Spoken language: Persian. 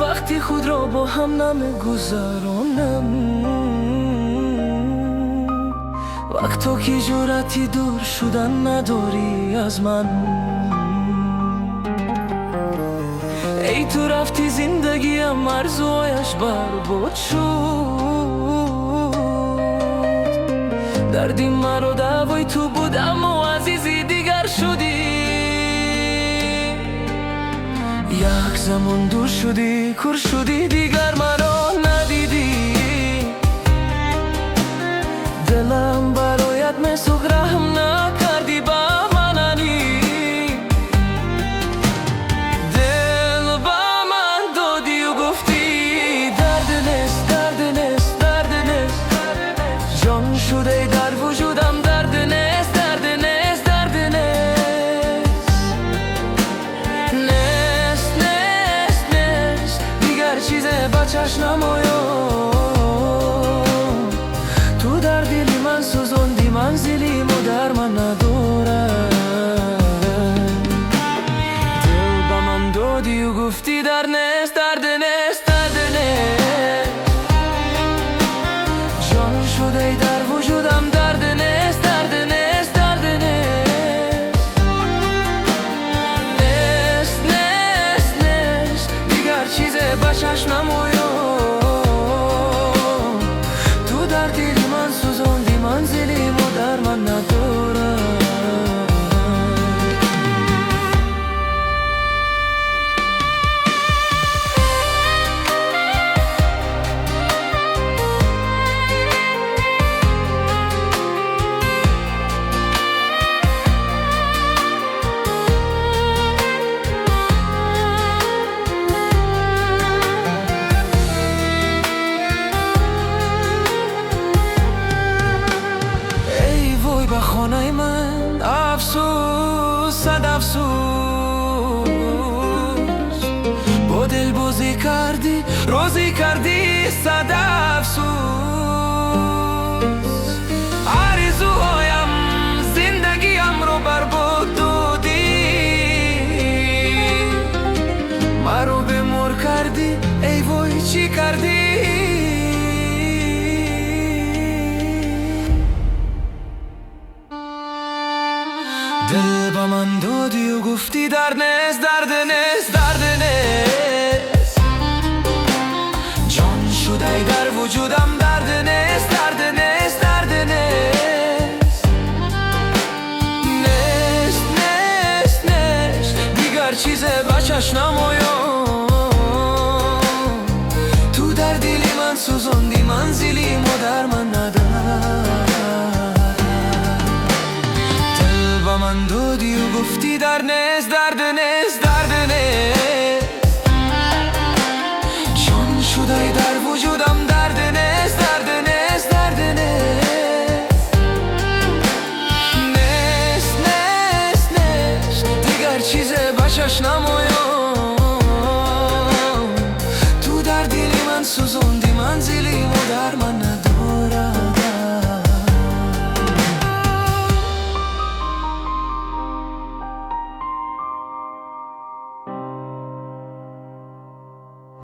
وقتی خود را با هم نمیگذرانم، وقت تو که جرأتی دور شدن نداری از من. ای تو رفتی زندگیم آرزوهایش برباد شد، دردی مرا دوای تو بود اما عزیزی دیگر شدی. یک زمان دور شدی، کور شدی، دیگر مرا ندیدی. دلم برایت مسوق رحم نکردی با منانی. دل با من دادی و گفتی درد نیست، درد نیست، درد نیست. جان شده در وجودم درد نیست، درد نیست، درد نیست. نیست نیست نیست دیگر چیز با چشمم تو در دلی من سوزوندی، منزلی ما در من نداره. دل با من دادی و گفتی در نیست، درد نیست، درد نیست. جان شده در وجودم درد نیست، درد نیست، درد نیست. نیست نیست نیست دیگر چیز با چشمم تو در دلی من سوزوندی، منزلی ما در من نداره. به خانه من افسوس، صد افسوس. با دل بازی کردی، روزی کردی، صد افسوس. آرزوهایم زندگیم رو برباد دادی، مرا به مر کردی. ای وای چی کردی؟